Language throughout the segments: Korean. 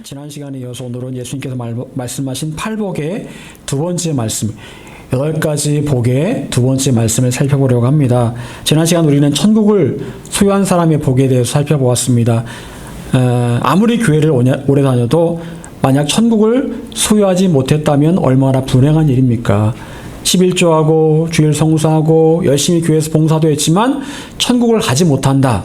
지난 시간에 이어서 오늘은 예수님께서 말씀하신 팔복의 두 번째 말씀, 8가지 복의 두 번째 말씀을 살펴보려고 합니다. 지난 시간 우리는 천국을 소유한 사람의 복에 대해서 살펴보았습니다. 아무리 교회를 오래 다녀도 만약 천국을 소유하지 못했다면 얼마나 불행한 일입니까? 11조하고 주일 성수하고 열심히 교회에서 봉사도 했지만 천국을 가지 못한다.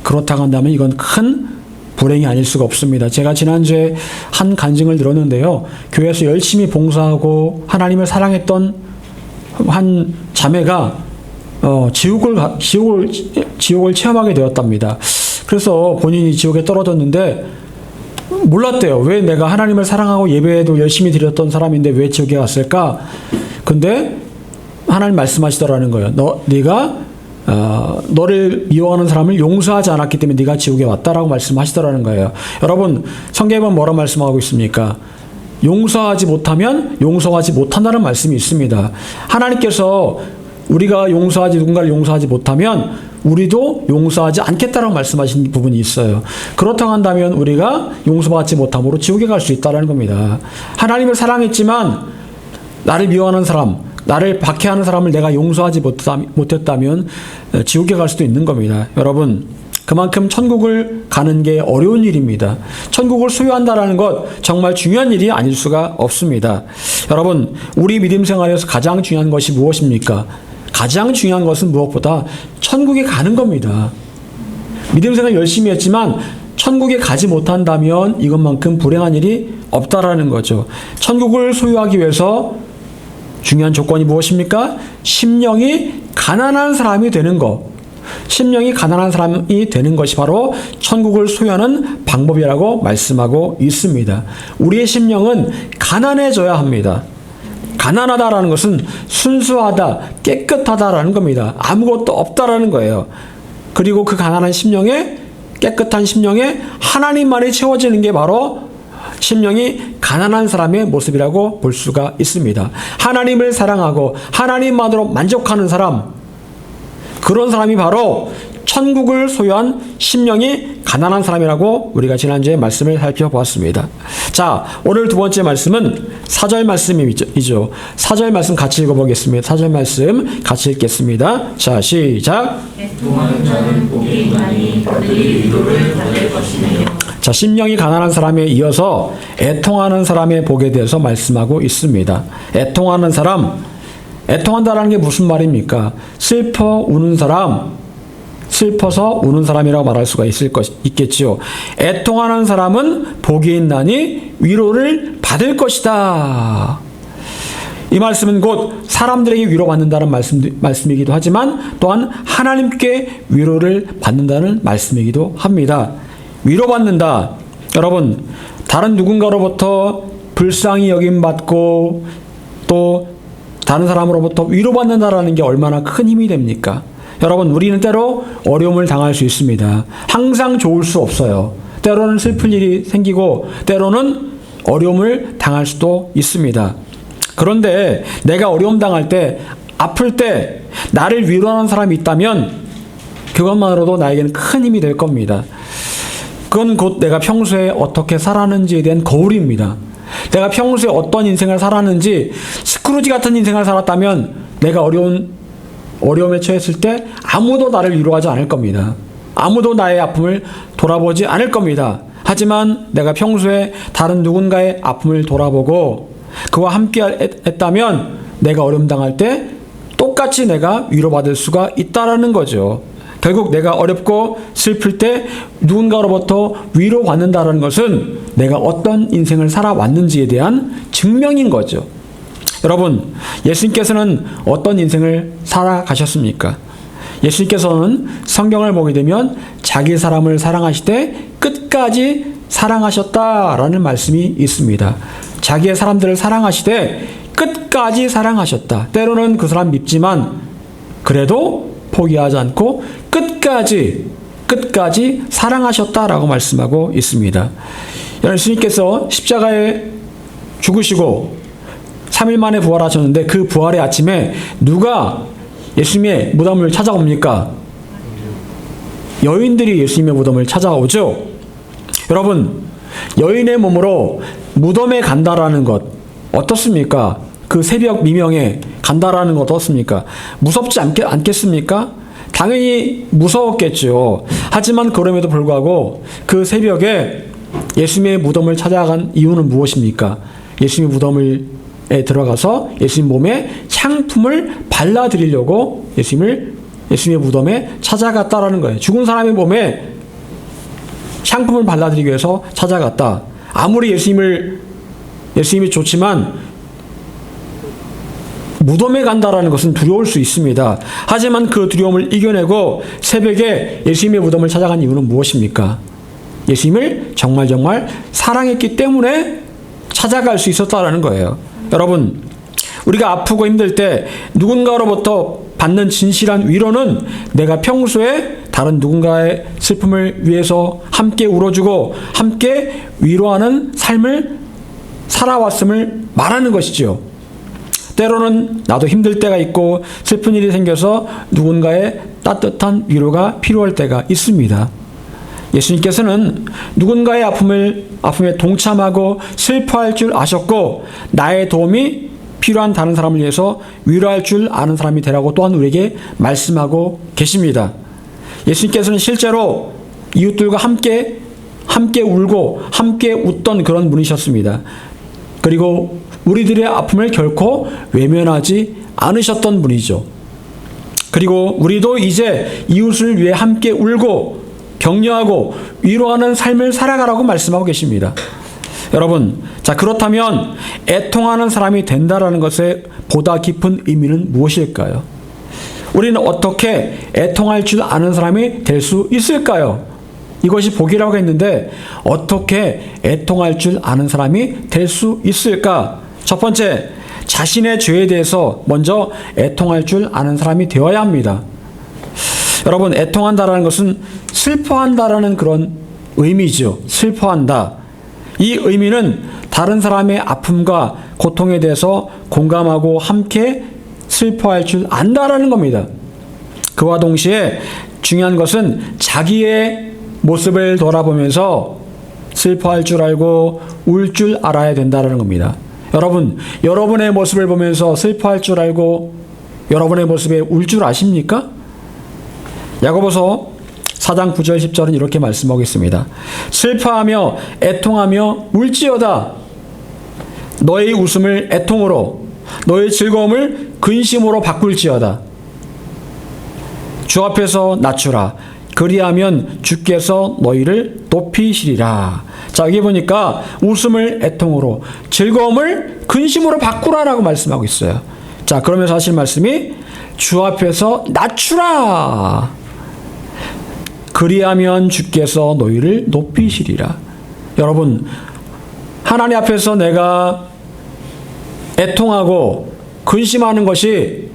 그렇다고 한다면 이건 큰 불행이 아닐 수가 없습니다. 제가 지난주에 한 간증을 들었는데요. 교회에서 열심히 봉사하고 하나님을 사랑했던 한 자매가 지옥을 체험하게 되었답니다. 그래서 본인이 지옥에 떨어졌는데 몰랐대요. 왜 내가 하나님을 사랑하고 예배도 열심히 드렸던 사람인데 왜 지옥에 갔을까? 근데 하나님 말씀하시더라는 거예요. 네가 너를 미워하는 사람을 용서하지 않았기 때문에 네가 지옥에 왔다라고 말씀하시더라는 거예요. 여러분, 성경에 보면 뭐라 말씀하고 있습니까? 용서하지 못하면 용서하지 못한다는 말씀이 있습니다. 하나님께서 우리가 누군가를 용서하지 못하면 우리도 용서하지 않겠다라고 말씀하신 부분이 있어요. 그렇다고 한다면 우리가 용서받지 못함으로 지옥에 갈 수 있다는 겁니다. 하나님을 사랑했지만 나를 미워하는 사람, 나를 박해하는 사람을 내가 용서하지 못했다면 지옥에 갈 수도 있는 겁니다. 여러분, 그만큼 천국을 가는 게 어려운 일입니다. 천국을 소유한다는 것 정말 중요한 일이 아닐 수가 없습니다. 여러분, 우리 믿음 생활에서 가장 중요한 것이 무엇입니까? 가장 중요한 것은 무엇보다 천국에 가는 겁니다. 믿음 생활 열심히 했지만 천국에 가지 못한다면 이것만큼 불행한 일이 없다라는 거죠. 천국을 소유하기 위해서 중요한 조건이 무엇입니까? 심령이 가난한 사람이 되는 것. 심령이 가난한 사람이 되는 것이 바로 천국을 소유하는 방법이라고 말씀하고 있습니다. 우리의 심령은 가난해져야 합니다. 가난하다라는 것은 순수하다, 깨끗하다라는 겁니다. 아무것도 없다라는 거예요. 그리고 그 가난한 심령에, 깨끗한 심령에 하나님만이 채워지는 게 바로 심령이 가난한 사람의 모습이라고 볼 수가 있습니다. 하나님을 사랑하고 하나님만으로 만족하는 사람, 그런 사람이 바로 천국을 소유한 심령이 가난한 사람이라고 우리가 지난주에 말씀을 살펴보았습니다. 자, 오늘 두 번째 말씀은 4절 말씀이죠. 4절 말씀 같이 읽어보겠습니다. 4절 말씀 같이 읽겠습니다. 자, 시작. 애통하는 자는 복이 있나니 그들이 위로를 받을 것이며. 자, 심령이 가난한 사람에 이어서 애통하는 사람의 복에 대해서 말씀하고 있습니다. 애통하는 사람, 애통한다라는 게 무슨 말입니까? 슬퍼 우는 사람, 슬퍼서 우는 사람이라고 말할 수가 있겠지요. 애통하는 사람은 복이 있나니 위로를 받을 것이다. 이 말씀은 곧 사람들에게 위로받는다는 말씀이기도 하지만 또한 하나님께 위로를 받는다는 말씀이기도 합니다. 위로받는다. 여러분, 다른 누군가로부터 불쌍히 여김받고 또 다른 사람으로부터 위로받는다라는 게 얼마나 큰 힘이 됩니까? 여러분, 우리는 때로 어려움을 당할 수 있습니다. 항상 좋을 수 없어요. 때로는 슬플 일이 생기고 때로는 어려움을 당할 수도 있습니다. 그런데 내가 어려움 당할 때, 아플 때 나를 위로하는 사람이 있다면 그것만으로도 나에게는 큰 힘이 될 겁니다. 그건 곧 내가 평소에 어떻게 살았는지에 대한 거울입니다. 내가 평소에 어떤 인생을 살았는지, 스크루지 같은 인생을 살았다면 내가 어려움에 처했을 때 아무도 나를 위로하지 않을 겁니다. 아무도 나의 아픔을 돌아보지 않을 겁니다. 하지만 내가 평소에 다른 누군가의 아픔을 돌아보고 그와 함께 했다면 내가 어려움 당할 때 똑같이 내가 위로받을 수가 있다라는 거죠. 결국 내가 어렵고 슬플 때 누군가로부터 위로받는다는 것은 내가 어떤 인생을 살아왔는지에 대한 증명인 거죠. 여러분, 예수님께서는 어떤 인생을 살아가셨습니까? 예수님께서는 성경을 보게 되면 자기 사람을 사랑하시되 끝까지 사랑하셨다라는 말씀이 있습니다. 자기의 사람들을 사랑하시되 끝까지 사랑하셨다. 때로는 그 사람 밉지만 그래도 포기하지 않고 끝까지 사랑하셨다라고 말씀하고 있습니다. 예수님께서 십자가에 죽으시고 3일 만에 부활하셨는데 그 부활의 아침에 누가 예수님의 무덤을 찾아옵니까? 여인들이 예수님의 무덤을 찾아오죠. 여러분, 여인의 몸으로 무덤에 간다라는 것 어떻습니까? 그 새벽 미명에 간다라는 것 어떻습니까? 무섭지 않겠습니까? 당연히 무서웠겠죠. 하지만 그럼에도 불구하고 그 새벽에 예수님의 무덤을 찾아간 이유는 무엇입니까? 예수님의 무덤에 들어가서 예수님 몸에 향품을 발라드리려고 예수님의 무덤에 찾아갔다라는 거예요. 죽은 사람의 몸에 향품을 발라드리기 위해서 찾아갔다. 아무리 예수님이 좋지만 무덤에 간다라는 것은 두려울 수 있습니다. 하지만 그 두려움을 이겨내고 새벽에 예수님의 무덤을 찾아간 이유는 무엇입니까? 예수님을 정말 사랑했기 때문에 찾아갈 수 있었다라는 거예요. 여러분, 우리가 아프고 힘들 때 누군가로부터 받는 진실한 위로는 내가 평소에 다른 누군가의 슬픔을 위해서 함께 울어주고 함께 위로하는 삶을 살아왔음을 말하는 것이지요. 때로는 나도 힘들 때가 있고 슬픈 일이 생겨서 누군가의 따뜻한 위로가 필요할 때가 있습니다. 예수님께서는 누군가의 아픔에 동참하고 슬퍼할 줄 아셨고 나의 도움이 필요한 다른 사람을 위해서 위로할 줄 아는 사람이 되라고 또한 우리에게 말씀하고 계십니다. 예수님께서는 실제로 이웃들과 함께 울고 함께 웃던 그런 분이셨습니다. 그리고 우리들의 아픔을 결코 외면하지 않으셨던 분이죠. 그리고 우리도 이제 이웃을 위해 함께 울고 격려하고 위로하는 삶을 살아가라고 말씀하고 계십니다. 여러분, 자, 그렇다면 애통하는 사람이 된다라는 것의 보다 깊은 의미는 무엇일까요? 우리는 어떻게 애통할 줄 아는 사람이 될 수 있을까요? 이것이 복이라고 했는데 어떻게 애통할 줄 아는 사람이 될 수 있을까? 첫 번째, 자신의 죄에 대해서 먼저 애통할 줄 아는 사람이 되어야 합니다. 여러분, 애통한다라는 것은 슬퍼한다라는 그런 의미죠. 슬퍼한다. 이 의미는 다른 사람의 아픔과 고통에 대해서 공감하고 함께 슬퍼할 줄 안다라는 겁니다. 그와 동시에 중요한 것은 자기의 모습을 돌아보면서 슬퍼할 줄 알고 울 줄 알아야 된다는 겁니다. 여러분, 여러분의 모습을 보면서 슬퍼할 줄 알고 여러분의 모습에 울 줄 아십니까? 야고보서 4장 9절 10절은 이렇게 말씀하고 있습니다. 슬퍼하며 애통하며 울지어다. 너의 웃음을 애통으로 너의 즐거움을 근심으로 바꿀지어다. 주 앞에서 낮추라. 그리하면 주께서 너희를 높이시리라. 자, 여기 보니까 웃음을 애통으로 즐거움을 근심으로 바꾸라라고 말씀하고 있어요. 자, 그러면서 하실 말씀이 주 앞에서 낮추라. 그리하면 주께서 너희를 높이시리라. 여러분, 하나님 앞에서 내가 애통하고 근심하는 것이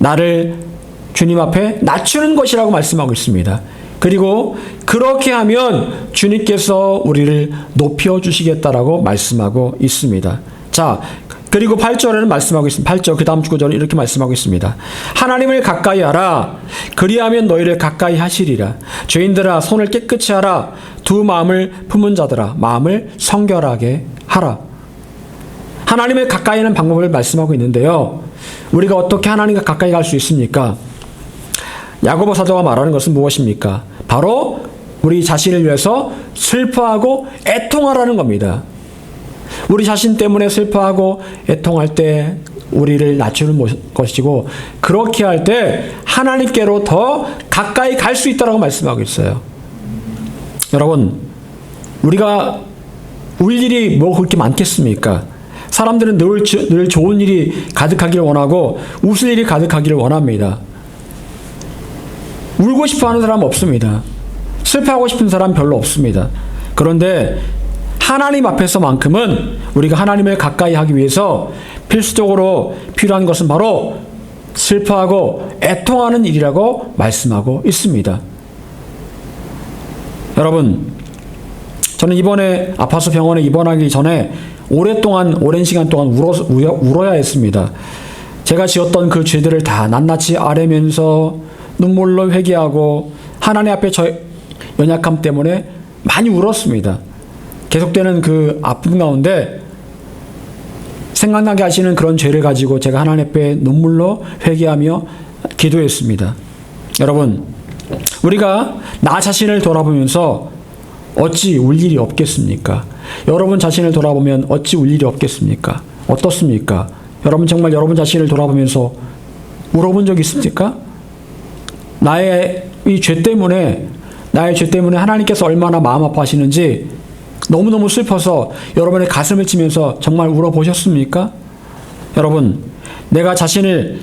나를 주님 앞에 낮추는 것이라고 말씀하고 있습니다. 그리고 그렇게 하면 주님께서 우리를 높여주시겠다라고 말씀하고 있습니다. 자, 그리고 8절에는 말씀하고 있습니다. 8절 그 다음 구절은 이렇게 말씀하고 있습니다. 하나님을 가까이 하라. 그리하면 너희를 가까이 하시리라. 죄인들아 손을 깨끗이 하라. 두 마음을 품은 자들아 마음을 성결하게 하라. 하나님을 가까이 하는 방법을 말씀하고 있는데요. 우리가 어떻게 하나님과 가까이 갈 수 있습니까? 야고보 사도가 말하는 것은 무엇입니까? 바로 우리 자신을 위해서 슬퍼하고 애통하라는 겁니다. 우리 자신 때문에 슬퍼하고 애통할 때 우리를 낮추는 것이고 그렇게 할 때 하나님께로 더 가까이 갈 수 있다고 말씀하고 있어요. 여러분, 우리가 울 일이 뭐 그렇게 많겠습니까? 사람들은 늘 좋은 일이 가득하기를 원하고 웃을 일이 가득하기를 원합니다. 울고 싶어하는 사람 없습니다. 슬퍼하고 싶은 사람 별로 없습니다. 그런데 하나님 앞에서만큼은 우리가 하나님을 가까이 하기 위해서 필수적으로 필요한 것은 바로 슬퍼하고 애통하는 일이라고 말씀하고 있습니다. 여러분, 저는 이번에 아파서 병원에 입원하기 전에 오랜 시간 동안 울어야 했습니다. 제가 지었던 그 죄들을 다 낱낱이 아뢰면서 눈물로 회개하고 하나님 앞에 저의 연약함 때문에 많이 울었습니다. 계속되는 그 아픔 가운데 생각나게 하시는 그런 죄를 가지고 제가 하나님 앞에 눈물로 회개하며 기도했습니다. 여러분, 우리가 나 자신을 돌아보면서 어찌 울 일이 없겠습니까? 여러분 자신을 돌아보면 어찌 울 일이 없겠습니까? 어떻습니까? 여러분 정말 여러분 자신을 돌아보면서 울어본 적 있습니까? 나의 이 죄 때문에 하나님께서 얼마나 마음 아파하시는지 너무너무 슬퍼서 여러분의 가슴을 치면서 정말 울어보셨습니까? 여러분, 내 자신을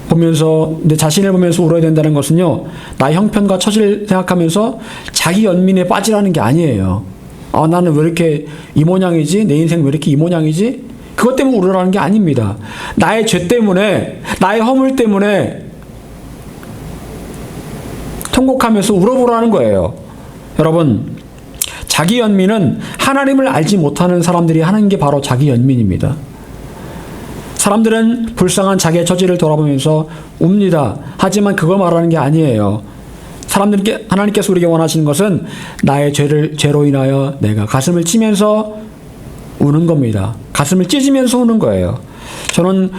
보면서 울어야 된다는 것은요, 나의 형편과 처지를 생각하면서 자기 연민에 빠지라는 게 아니에요. 나는 왜 이렇게 이 모양이지? 내 인생 왜 이렇게 이 모양이지? 그것 때문에 울으라는 게 아닙니다. 나의 죄 때문에, 나의 허물 때문에 통곡하면서 울어보라는 거예요. 여러분, 자기 연민은 하나님을 알지 못하는 사람들이 하는 게 바로 자기 연민입니다. 사람들은 불쌍한 자기의 처지를 돌아보면서 웁니다. 하지만 그걸 말하는 게 아니에요. 하나님께서 우리에게 원하시는 것은 나의 죄로 인하여 내가 가슴을 치면서 우는 겁니다. 가슴을 찢으면서 우는 거예요. 저는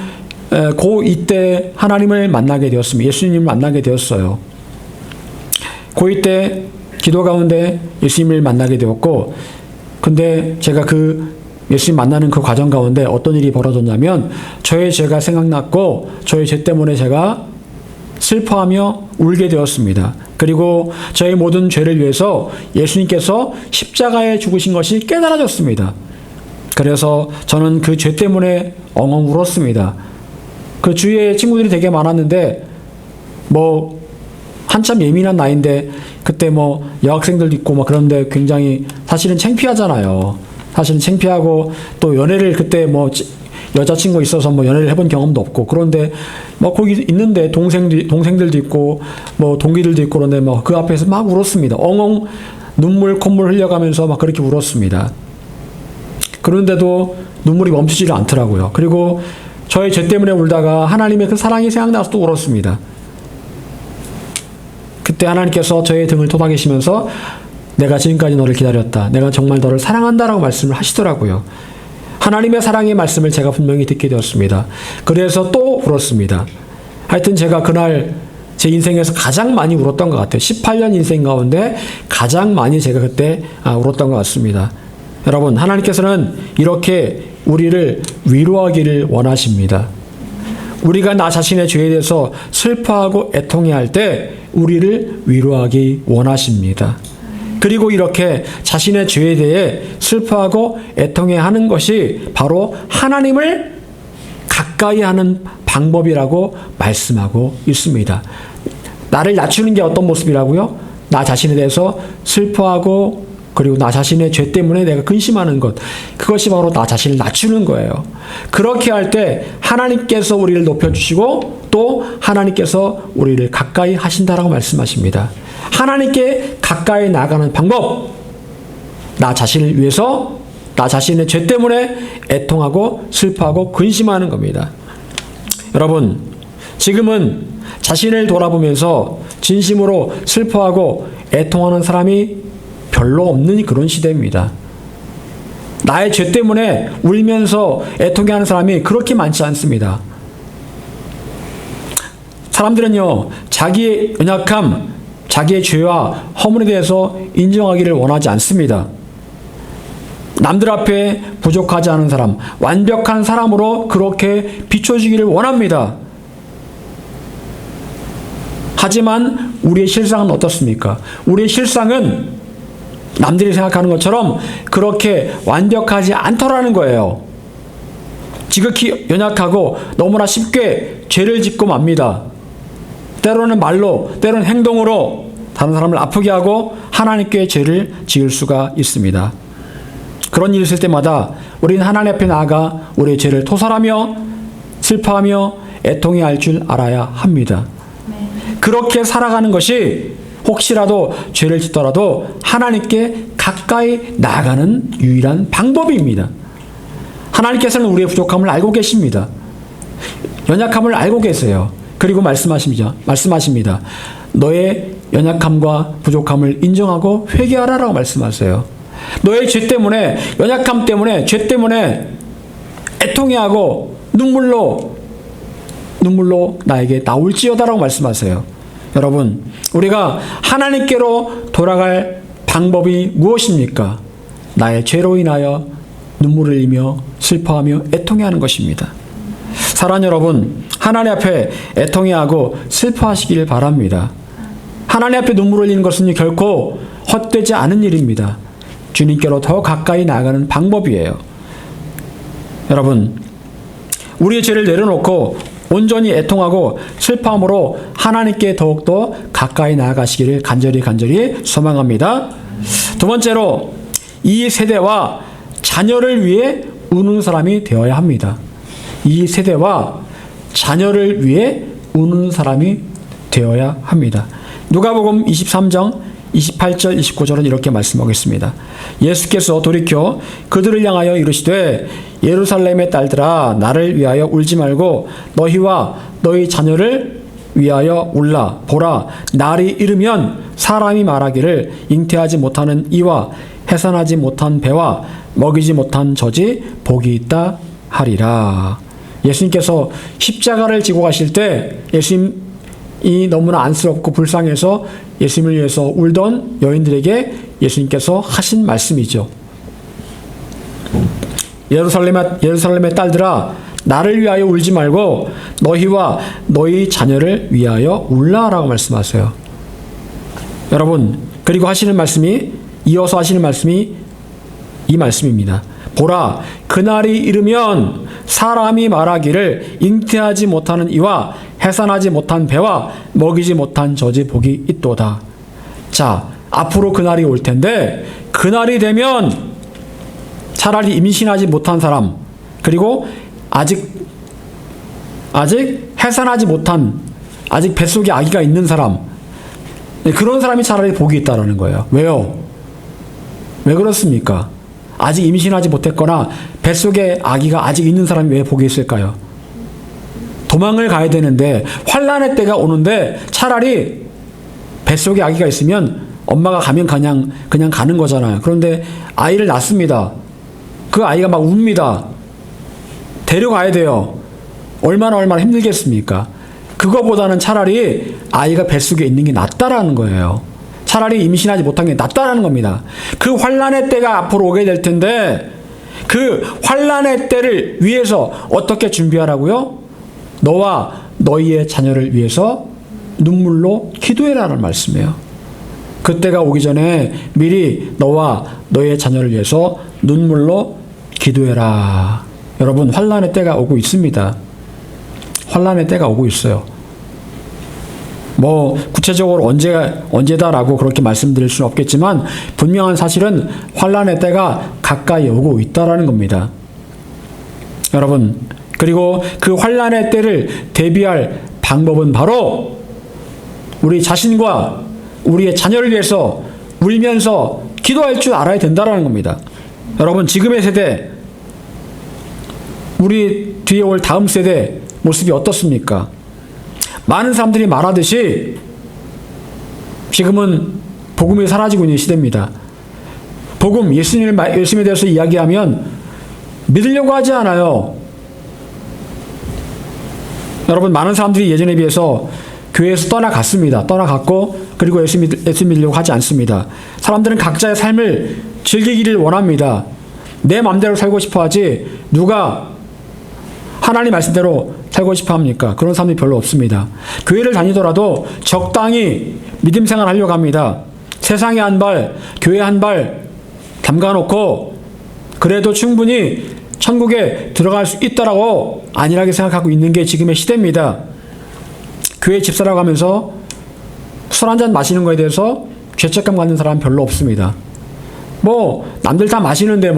고2 때 하나님을 만나게 되었습니다. 예수님을 만나게 되었어요. 고2 때 기도 가운데 예수님을 만나게 되었고, 근데 제가 그 예수님 만나는 그 과정 가운데 어떤 일이 벌어졌냐면, 저의 죄가 생각났고 저의 죄 때문에 제가 슬퍼하며 울게 되었습니다. 그리고 저의 모든 죄를 위해서 예수님께서 십자가에 죽으신 것이 깨달아졌습니다. 그래서 저는 그 죄 때문에 엉엉 울었습니다. 그 주위에 친구들이 되게 많았는데, 한참 예민한 나이인데, 그때 여학생들도 있고 그런데 굉장히 사실은 창피하잖아요. 사실은 창피하고, 또 연애를 그때 여자친구 있어서 연애를 해본 경험도 없고, 그런데 거기 있는데 동생들도 있고 동기들도 있고, 그런데 그 앞에서 막 울었습니다. 엉엉 눈물 콧물 흘려가면서 그렇게 울었습니다. 그런데도 눈물이 멈추지를 않더라고요. 그리고 저의 죄 때문에 울다가 하나님의 그 사랑이 생각나서 또 울었습니다. 그때 하나님께서 저의 등을 토닥이시면서 내가 지금까지 너를 기다렸다. 내가 정말 너를 사랑한다라고 말씀을 하시더라고요. 하나님의 사랑의 말씀을 제가 분명히 듣게 되었습니다. 그래서 또 울었습니다. 하여튼 제가 그날 제 인생에서 가장 많이 울었던 것 같아요. 18년 인생 가운데 가장 많이 제가 그때 울었던 것 같습니다. 여러분, 하나님께서는 이렇게 우리를 위로하기를 원하십니다. 우리가 나 자신의 죄에 대해서 슬퍼하고 애통해할 때 우리를 위로하기 원하십니다. 그리고 이렇게 자신의 죄에 대해 슬퍼하고 애통해하는 것이 바로 하나님을 가까이 하는 방법이라고 말씀하고 있습니다. 나를 낮추는 게 어떤 모습이라고요? 나 자신에 대해서 슬퍼하고, 그리고 나 자신의 죄 때문에 내가 근심하는 것, 그것이 바로 나 자신을 낮추는 거예요. 그렇게 할 때 하나님께서 우리를 높여주시고 또 하나님께서 우리를 가까이 하신다라고 말씀하십니다. 하나님께 가까이 나가는 방법, 나 자신을 위해서 나 자신의 죄 때문에 애통하고 슬퍼하고 근심하는 겁니다. 여러분, 지금은 자신을 돌아보면서 진심으로 슬퍼하고 애통하는 사람이 별로 없는 그런 시대입니다. 나의 죄 때문에 울면서 애통해하는 사람이 그렇게 많지 않습니다. 사람들은요, 자기의 연약함, 자기의 죄와 허물에 대해서 인정하기를 원하지 않습니다. 남들 앞에 부족하지 않은 사람, 완벽한 사람으로 그렇게 비춰지기를 원합니다. 하지만 우리의 실상은 어떻습니까? 우리의 실상은 남들이 생각하는 것처럼 그렇게 완벽하지 않더라는 거예요. 지극히 연약하고 너무나 쉽게 죄를 짓고 맙니다. 때로는 말로, 때로는 행동으로 다른 사람을 아프게 하고 하나님께 죄를 지을 수가 있습니다. 그런 일이 있을 때마다 우리는 하나님 앞에 나아가 우리의 죄를 토설하며 슬퍼하며 애통해할 줄 알아야 합니다. 그렇게 살아가는 것이 혹시라도 죄를 짓더라도 하나님께 가까이 나아가는 유일한 방법입니다. 하나님께서는 우리의 부족함을 알고 계십니다. 연약함을 알고 계세요. 그리고 말씀하십니다. 너의 연약함과 부족함을 인정하고 회개하라라고 말씀하세요. 너의 죄 때문에, 연약함 때문에, 죄 때문에 애통해하고 눈물로 나에게 나올지어다라고 말씀하세요. 여러분, 우리가 하나님께로 돌아갈 방법이 무엇입니까? 나의 죄로 인하여 눈물을 흘리며 슬퍼하며 애통해하는 것입니다. 사랑하는 여러분, 하나님 앞에 애통해하고 슬퍼하시길 바랍니다. 하나님 앞에 눈물을 흘리는 것은 결코 헛되지 않은 일입니다. 주님께로 더 가까이 나아가는 방법이에요. 여러분, 우리의 죄를 내려놓고 온전히 애통하고 슬퍼함으로 하나님께 더욱더 가까이 나아가시기를 간절히 소망합니다. 두 번째로, 이 세대와 자녀를 위해 우는 사람이 되어야 합니다. 이 세대와 자녀를 위해 우는 사람이 되어야 합니다. 누가복음 23장 28절 29절은 이렇게 말씀하겠습니다. 예수께서 돌이켜 그들을 향하여 이르시되 예루살렘의 딸들아 나를 위하여 울지 말고 너희와 너희 자녀를 위하여 울라. 보라, 날이 이르면 사람이 말하기를 잉태하지 못하는 이와 해산하지 못한 배와 먹이지 못한 젖이 복이 있다 하리라. 예수님께서 십자가를 지고 가실 때 예수님이 너무나 안쓰럽고 불쌍해서 예수님을 위해서 울던 여인들에게 예수님께서 하신 말씀이죠. 예루살렘의 딸들아 나를 위하여 울지 말고 너희와 너희 자녀를 위하여 울라라고 말씀하세요. 여러분, 그리고 이어서 하시는 말씀이 이 말씀입니다. 보라, 그날이 이르면 사람이 말하기를 잉태하지 못하는 이와 해산하지 못한 배와 먹이지 못한 젖이 복이 있도다. 자, 앞으로 그날이 올 텐데 그날이 되면 차라리 임신하지 못한 사람, 그리고 아직 해산하지 못한, 아직 뱃속에 아기가 있는 사람, 그런 사람이 차라리 복이 있다라는 거예요. 왜요? 왜 그렇습니까? 아직 임신하지 못했거나 뱃속에 아기가 아직 있는 사람이 왜 복이 있을까요? 도망을 가야 되는데, 환난의 때가 오는데 차라리 뱃속에 아기가 있으면 엄마가 가면 그냥 가는 거잖아요. 그런데 아이를 낳습니다. 그 아이가 막 웁니다. 데려가야 돼요. 얼마나 힘들겠습니까? 그거보다는 차라리 아이가 뱃속에 있는 게 낫다라는 거예요. 차라리 임신하지 못한 게 낫다라는 겁니다. 그 환난의 때가 앞으로 오게 될 텐데 그 환난의 때를 위해서 어떻게 준비하라고요? 너와 너희의 자녀를 위해서 눈물로 기도해라는 말씀이에요. 그때가 오기 전에 미리 너와 너의 자녀를 위해서 눈물로 기도해라. 여러분, 환난의 때가 오고 있습니다. 환난의 때가 오고 있어요. 구체적으로 언제다라고 그렇게 말씀드릴 수는 없겠지만 분명한 사실은 환난의 때가 가까이 오고 있다라는 겁니다. 여러분, 그리고 그 환난의 때를 대비할 방법은 바로 우리 자신과 우리의 자녀를 위해서 울면서 기도할 줄 알아야 된다라는 겁니다. 여러분, 지금의 세대, 우리 뒤에 올 다음 세대 모습이 어떻습니까? 많은 사람들이 말하듯이 지금은 복음이 사라지고 있는 시대입니다. 복음, 예수님에 대해서 이야기하면 믿으려고 하지 않아요. 여러분, 많은 사람들이 예전에 비해서 교회에서 떠나갔습니다. 떠나갔고, 그리고 예수 믿으려고 하지 않습니다. 사람들은 각자의 삶을 즐기기를 원합니다. 내 마음대로 살고 싶어 하지 누가 하나님 말씀대로 살고 싶어 합니까? 그런 사람들이 별로 없습니다. 교회를 다니더라도 적당히 믿음 생활 하려고 합니다. 세상에 한 발, 교회 한 발 담가놓고 그래도 충분히 천국에 들어갈 수 있다라고 안일하게 생각하고 있는 게 지금의 시대입니다. 교회 집사라고 하면서 술 한잔 마시는 거에 대해서 죄책감 갖는 사람은 별로 없습니다. 남들 다 마시는데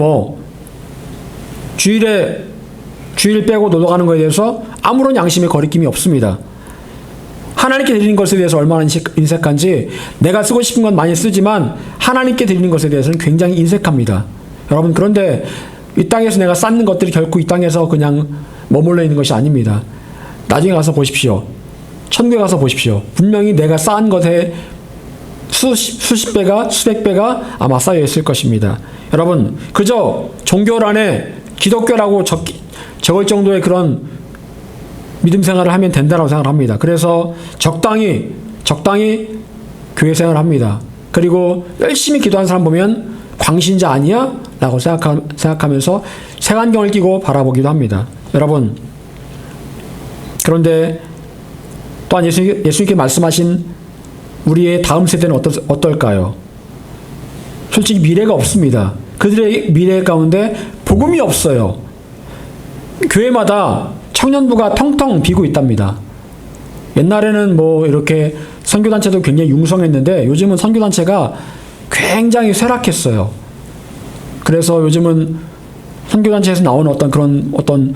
주일 빼고 놀러 가는 거에 대해서 아무런 양심의 거리낌이 없습니다. 하나님께 드리는 것에 대해서 얼마나 인색한지, 내가 쓰고 싶은 건 많이 쓰지만 하나님께 드리는 것에 대해서는 굉장히 인색합니다. 여러분, 그런데 이 땅에서 내가 쌓는 것들이 결코 이 땅에서 그냥 머물러 있는 것이 아닙니다. 나중에 가서 보십시오. 천국에 가서 보십시오. 분명히 내가 쌓은 것에 수십 배가, 수백 배가 아마 쌓여 있을 것입니다. 여러분, 그저 종교란에 기독교라고 적을 정도의 그런 믿음 생활을 하면 된다고 생각합니다. 그래서 적당히 교회 생활을 합니다. 그리고 열심히 기도하는 사람 보면 광신자 아니야? 라고 생각하면서 색안경을 끼고 바라보기도 합니다. 여러분, 그런데 또한 예수님께 말씀하신 우리의 다음 세대는 어떨까요? 솔직히 미래가 없습니다. 그들의 미래 가운데 복음이 없어요. 교회마다 청년부가 텅텅 비고 있답니다. 옛날에는 뭐 이렇게 선교단체도 굉장히 융성했는데 요즘은 선교단체가 굉장히 쇠락했어요. 그래서 요즘은 선교단체에서 나오는 어떤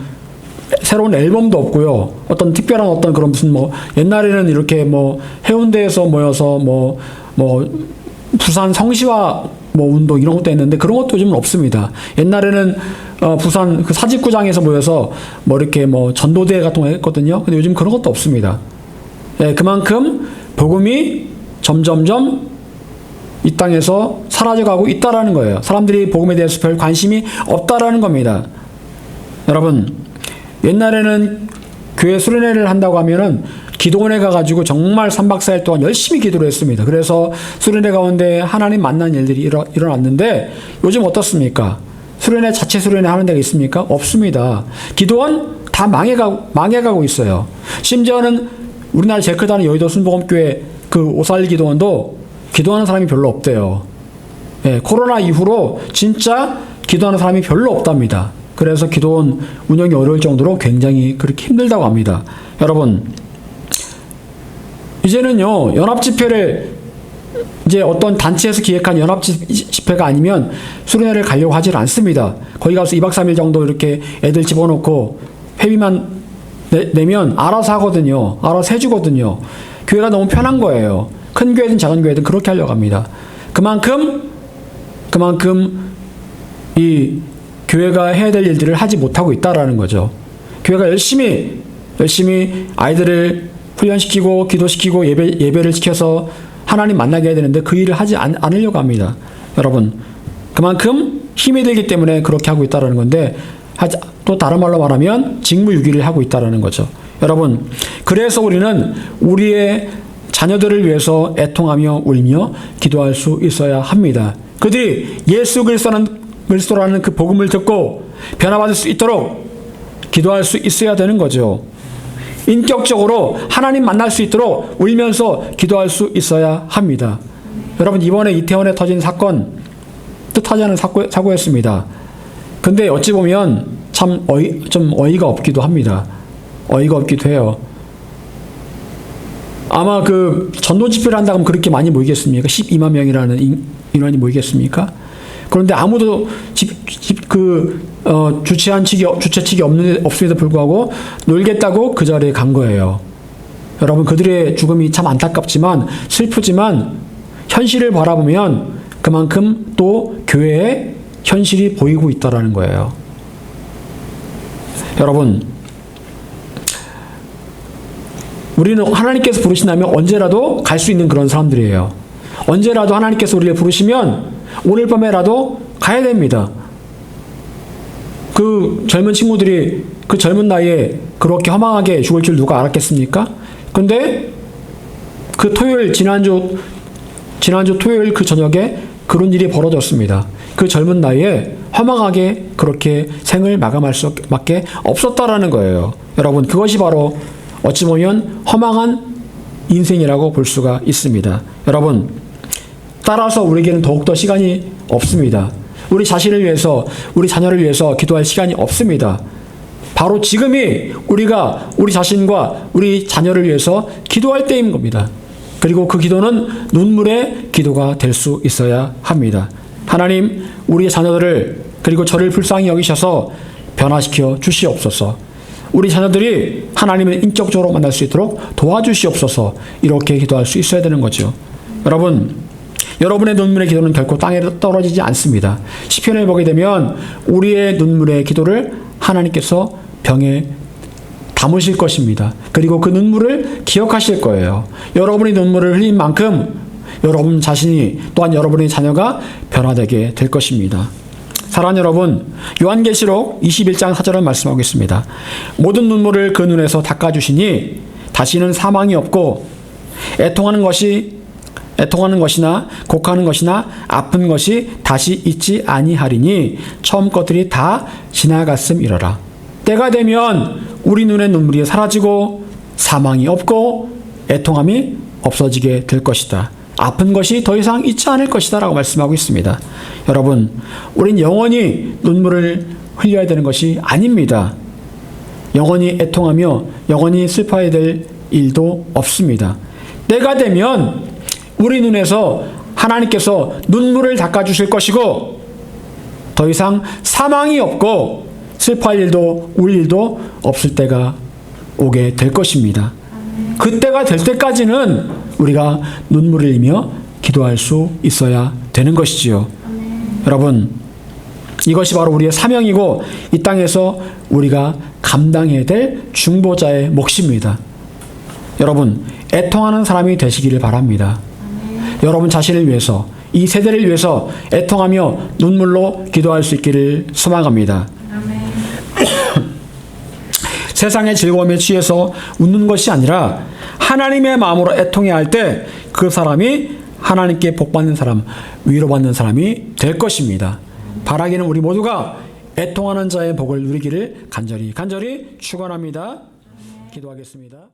새로운 앨범도 없고요. 어떤 특별한 어떤 그런 무슨 뭐 옛날에는 이렇게 뭐 해운대에서 모여서 뭐 부산 성시화 뭐 운동 이런 것도 했는데 그런 것도 요즘은 없습니다. 옛날에는 부산 그 사직구장에서 모여서 뭐 이렇게 뭐 전도대회 같은 거 했거든요. 근데 요즘 그런 것도 없습니다. 예, 그만큼 복음이 점점점 이 땅에서 사라져가고 있다라는 거예요. 사람들이 복음에 대해서 별 관심이 없다라는 겁니다. 여러분, 옛날에는 교회 수련회를 한다고 하면은 기도원에 가가지고 정말 3박 4일 동안 열심히 기도를 했습니다. 그래서 수련회 가운데 하나님 만난 일들이 일어났는데 요즘 어떻습니까? 수련회 자체 수련회 하는 데가 있습니까? 없습니다. 기도원 다 망해가고 있어요. 심지어는 우리나라 제일 크다는 여의도 순복음교회 그 오살 기도원도 기도하는 사람이 별로 없대요. 예, 코로나 이후로 진짜 기도하는 사람이 별로 없답니다. 그래서 기도원 운영이 어려울 정도로 굉장히 그렇게 힘들다고 합니다. 여러분, 이제는요, 연합집회를 이제 어떤 단체에서 기획한 연합집회가 아니면 수련회를 가려고 하질 않습니다. 거기 가서 2박 3일 정도 이렇게 애들 집어넣고 회비만 내면 알아서 하거든요. 알아서 해주거든요. 교회가 너무 편한 거예요. 큰 교회든 작은 교회든 그렇게 하려고 합니다. 그만큼 이 교회가 해야 될 일들을 하지 못하고 있다라는 거죠. 교회가 열심히 아이들을 훈련시키고 기도시키고 예배를 시켜서 하나님 만나게 해야 되는데 그 일을 하지 않으려고 합니다. 여러분, 그만큼 힘이 들기 때문에 그렇게 하고 있다라는 건데 또 다른 말로 말하면 직무유기를 하고 있다라는 거죠. 여러분, 그래서 우리는 우리의 자녀들을 위해서 애통하며 울며 기도할 수 있어야 합니다. 그들이 예수 그리스도라는 그 복음을 듣고 변화받을 수 있도록 기도할 수 있어야 되는 거죠. 인격적으로 하나님 만날 수 있도록 울면서 기도할 수 있어야 합니다. 여러분, 이번에 이태원에 터진 사건 뜻하지 않은 사고였습니다. 근데 어찌 보면 참 좀 어이가 없기도 합니다. 어이가 없기도 해요. 아마 그 전도 집회를 한다고 하면 그렇게 많이 모이겠습니까? 12만 명이라는 인원이 모이겠습니까? 그런데 아무도 주최 측이 없음에도 불구하고 놀겠다고 그 자리에 간 거예요. 여러분, 그들의 죽음이 참 안타깝지만 슬프지만 현실을 바라보면 그만큼 또 교회의 현실이 보이고 있다라는 거예요. 여러분, 우리는 하나님께서 부르신다면 언제라도 갈 수 있는 그런 사람들이에요. 언제라도 하나님께서 우리를 부르시면 오늘 밤에라도 가야 됩니다. 그 젊은 친구들이 그 젊은 나이에 그렇게 허망하게 죽을 줄 누가 알았겠습니까? 근데 그 지난주 토요일 그 저녁에 그런 일이 벌어졌습니다. 그 젊은 나이에 허망하게 그렇게 생을 마감할 수밖에 없었다라는 거예요. 여러분, 그것이 바로 어찌 보면 허망한 인생이라고 볼 수가 있습니다. 여러분, 따라서 우리에게는 더욱더 시간이 없습니다. 우리 자신을 위해서, 우리 자녀를 위해서 기도할 시간이 없습니다. 바로 지금이 우리가 우리 자신과 우리 자녀를 위해서 기도할 때인 겁니다. 그리고 그 기도는 눈물의 기도가 될 수 있어야 합니다. 하나님, 우리 자녀들을 그리고 저를 불쌍히 여기셔서 변화시켜 주시옵소서. 우리 자녀들이 하나님을 인격적으로 만날 수 있도록 도와주시옵소서. 이렇게 기도할 수 있어야 되는 거죠. 여러분, 여러분의 눈물의 기도는 결코 땅에 떨어지지 않습니다. 시편을 보게 되면 우리의 눈물의 기도를 하나님께서 병에 담으실 것입니다. 그리고 그 눈물을 기억하실 거예요. 여러분이 눈물을 흘린 만큼 여러분 자신이 또한 여러분의 자녀가 변화되게 될 것입니다. 사랑하는 여러분, 요한계시록 21장 4절을 말씀하고 있습니다. 모든 눈물을 그 눈에서 닦아주시니 다시는 사망이 없고 애통하는 것이나 곡하는 것이나 아픈 것이 다시 있지 아니하리니 처음 것들이 다 지나갔음이러라. 때가 되면 우리 눈의 눈물이 사라지고 사망이 없고 애통함이 없어지게 될 것이다. 아픈 것이 더 이상 있지 않을 것이다 라고 말씀하고 있습니다. 여러분, 우린 영원히 눈물을 흘려야 되는 것이 아닙니다. 영원히 애통하며 영원히 슬퍼해야 될 일도 없습니다. 때가 되면 우리 눈에서 하나님께서 눈물을 닦아주실 것이고 더 이상 사망이 없고 슬퍼할 일도 울 일도 없을 때가 오게 될 것입니다. 그때가 될 때까지는 우리가 눈물을 흘리며 기도할 수 있어야 되는 것이지요. 여러분, 이것이 바로 우리의 사명이고 이 땅에서 우리가 감당해야 될 중보자의 몫입니다. 여러분, 애통하는 사람이 되시기를 바랍니다. 여러분 자신을 위해서, 이 세대를 위해서 애통하며 눈물로 기도할 수 있기를 소망합니다. 세상의 즐거움에 취해서 웃는 것이 아니라 하나님의 마음으로 애통해야 할 때 그 사람이 하나님께 복받는 사람, 위로받는 사람이 될 것입니다. 바라기는 우리 모두가 애통하는 자의 복을 누리기를 간절히 축원합니다. 기도하겠습니다.